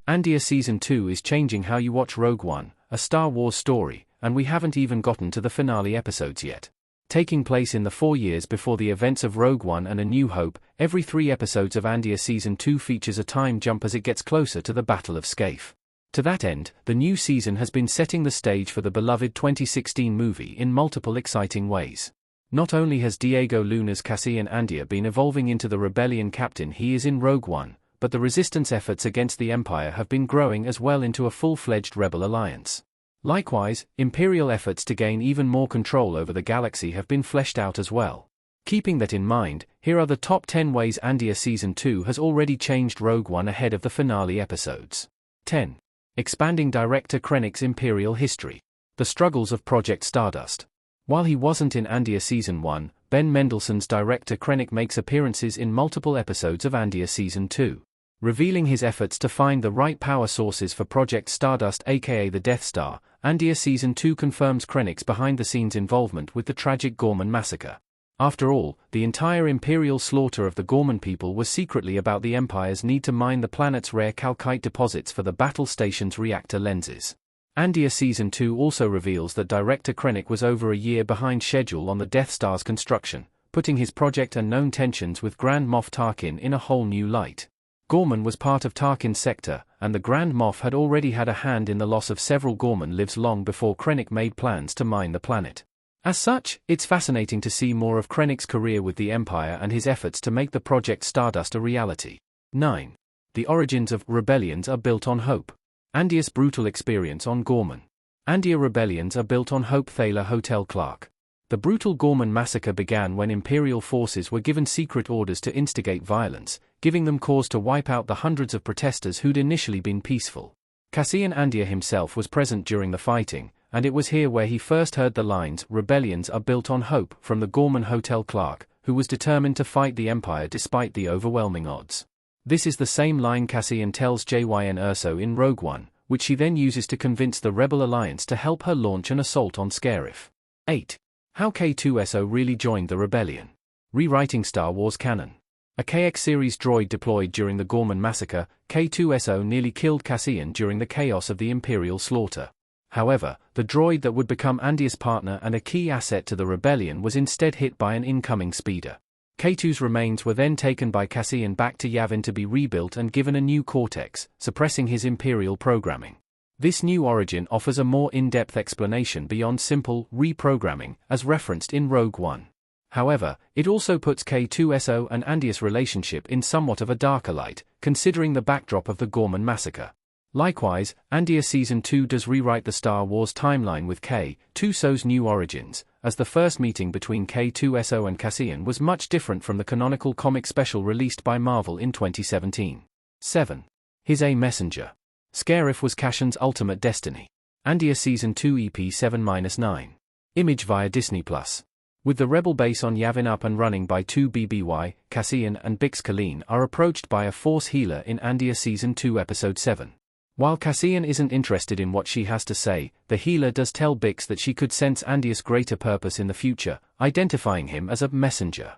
Andor Season 2 is changing how you watch Rogue One, a Star Wars story, and we haven't even gotten to the finale episodes yet. Taking place in the 4 years before the events of Rogue One and A New Hope, every 3 episodes of Andor Season 2 features a time jump as it gets closer to the Battle of Scaife. To that end, the new season has been setting the stage for the beloved 2016 movie in multiple exciting ways. Not only has Diego Luna's Cassian Andor been evolving into the rebellion captain he is in Rogue One, but the resistance efforts against the Empire have been growing as well into a full-fledged rebel alliance. Likewise, Imperial efforts to gain even more control over the galaxy have been fleshed out as well. Keeping that in mind, here are the top 10 ways Andor Season 2 has already changed Rogue One ahead of the finale episodes. 10. Expanding Director Krennic's Imperial history. The struggles of Project Stardust. While he wasn't in Andor Season 1, Ben Mendelsohn's Director Krennic makes appearances in multiple episodes of Andor Season 2. Revealing his efforts to find the right power sources for Project Stardust aka the Death Star, Andor Season 2 confirms Krennic's behind-the-scenes involvement with the tragic Gorman massacre. After all, the entire Imperial slaughter of the Gorman people was secretly about the Empire's need to mine the planet's rare calcite deposits for the battle station's reactor lenses. Andor Season 2 also reveals that Director Krennic was over a year behind schedule on the Death Star's construction, putting his project and known tensions with Grand Moff Tarkin in a whole new light. Gorman was part of Tarkin's sector, and the Grand Moff had already had a hand in the loss of several Gorman lives long before Krennic made plans to mine the planet. As such, it's fascinating to see more of Krennic's career with the Empire and his efforts to make the Project Stardust a reality. 9. The origins of rebellions are built on hope. Andor's brutal experience on Gorman. Andor rebellions are built on hope. Thaler Hotel Clark. The brutal Gorman massacre began when Imperial forces were given secret orders to instigate violence, giving them cause to wipe out the hundreds of protesters who'd initially been peaceful. Cassian Andor himself was present during the fighting, and it was here where he first heard the lines "Rebellions are built on hope" from the Gorman Hotel Clark, who was determined to fight the Empire despite the overwhelming odds. This is the same line Cassian tells Jyn Erso in Rogue One, which she then uses to convince the Rebel Alliance to help her launch an assault on Scarif. 8. How K2SO really joined the rebellion. Rewriting Star Wars canon. A KX series droid deployed during the Gorman massacre, K2SO nearly killed Cassian during the chaos of the Imperial slaughter. However, the droid that would become Andor's partner and a key asset to the rebellion was instead hit by an incoming speeder. K2's remains were then taken by Cassian back to Yavin to be rebuilt and given a new cortex, suppressing his Imperial programming. This new origin offers a more in-depth explanation beyond simple reprogramming, as referenced in Rogue One. However, it also puts K2SO and Andor's relationship in somewhat of a darker light, considering the backdrop of the Gorman massacre. Likewise, Andor Season 2 does rewrite the Star Wars timeline with K2SO's new origins, as the first meeting between K2SO and Cassian was much different from the canonical comic special released by Marvel in 2017. 7. His A Messenger. Scarif was Cassian's ultimate destiny. Andor Season 2 EP 7-9. Image via Disney+. With the rebel base on Yavin up and running by 2 BBY, Cassian and Bix Kalin are approached by a Force healer in Andor Season 2 Episode 7. While Cassian isn't interested in what she has to say, the healer does tell Bix that she could sense Andor's greater purpose in the future, identifying him as a messenger.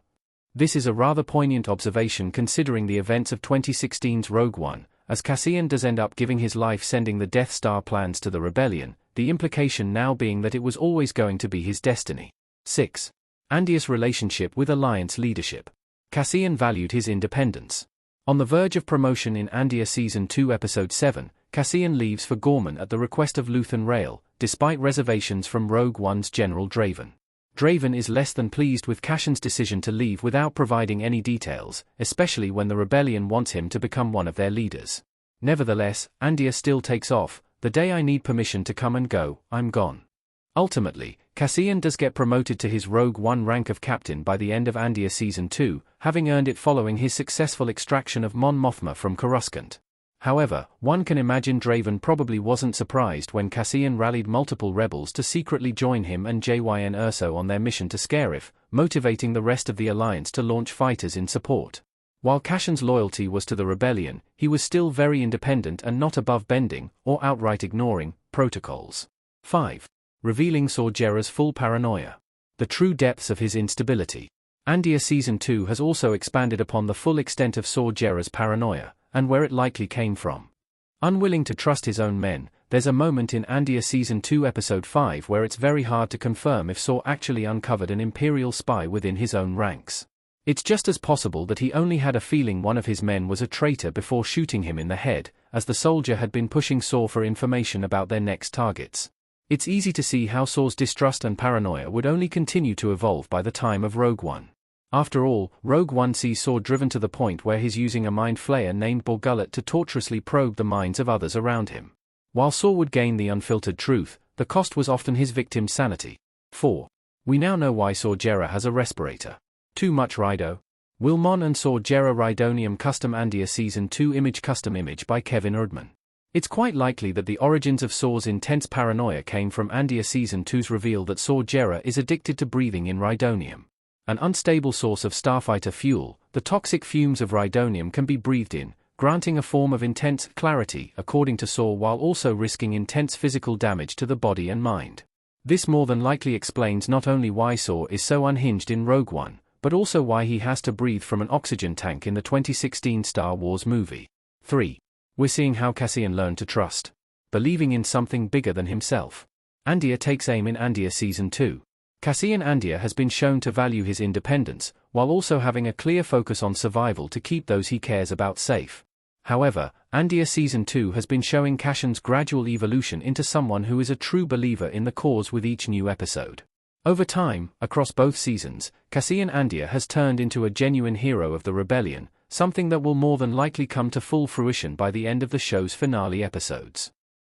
This is a rather poignant observation considering the events of 2016's Rogue One, as Cassian does end up giving his life sending the Death Star plans to the rebellion, the implication now being that it was always going to be his destiny. 6. Andor's relationship with Alliance leadership. Cassian valued his independence. On the verge of promotion in Andor Season 2 Episode 7, Cassian leaves for Gorman at the request of Luthen Rail, despite reservations from Rogue One's General Draven. Draven is less than pleased with Cassian's decision to leave without providing any details, especially when the rebellion wants him to become one of their leaders. Nevertheless, Andor still takes off. "The day I need permission to come and go, I'm gone." Ultimately, Cassian does get promoted to his Rogue One rank of captain by the end of Andor Season 2, having earned it following his successful extraction of Mon Mothma from Coruscant. However, one can imagine Draven probably wasn't surprised when Cassian rallied multiple rebels to secretly join him and Jyn Erso on their mission to Scarif, motivating the rest of the Alliance to launch fighters in support. While Cassian's loyalty was to the rebellion, he was still very independent and not above bending, or outright ignoring, protocols. 5. Revealing Saw Gerrera's full paranoia. The true depths of his instability. Andor Season 2 has also expanded upon the full extent of Saw Gerrera's paranoia, and where it likely came from. Unwilling to trust his own men, there's a moment in Andor Season 2 Episode 5 where it's very hard to confirm if Saw actually uncovered an Imperial spy within his own ranks. It's just as possible that he only had a feeling one of his men was a traitor before shooting him in the head, as the soldier had been pushing Saw for information about their next targets. It's easy to see how Saw's distrust and paranoia would only continue to evolve by the time of Rogue One. After all, Rogue One sees Saw driven to the point where he's using a mind flayer named Borgullet to torturously probe the minds of others around him. While Saw would gain the unfiltered truth, the cost was often his victim's sanity. 4. We now know why Saw Gerrera has a respirator. Too much Rido? Wilmon and Saw Gerrera Ridonium Custom Andor Season 2 Image Custom Image by Kevin Erdman. It's quite likely that the origins of Saw's intense paranoia came from Andor Season 2's reveal that Saw Gerrera is addicted to breathing in Ridonium. An unstable source of starfighter fuel, the toxic fumes of Ridonium can be breathed in, granting a form of intense clarity according to Saw while also risking intense physical damage to the body and mind. This more than likely explains not only why Saw is so unhinged in Rogue One, but also why he has to breathe from an oxygen tank in the 2016 Star Wars movie. 3. We're seeing how Cassian learned to trust, believing in something bigger than himself. Andor takes aim in Andor Season 2. Cassian Andor has been shown to value his independence, while also having a clear focus on survival to keep those he cares about safe. However, Andor Season 2 has been showing Cassian's gradual evolution into someone who is a true believer in the cause with each new episode. Over time, across both seasons, Cassian Andor has turned into a genuine hero of the rebellion, something that will more than likely come to full fruition by the end of the show's finale episodes.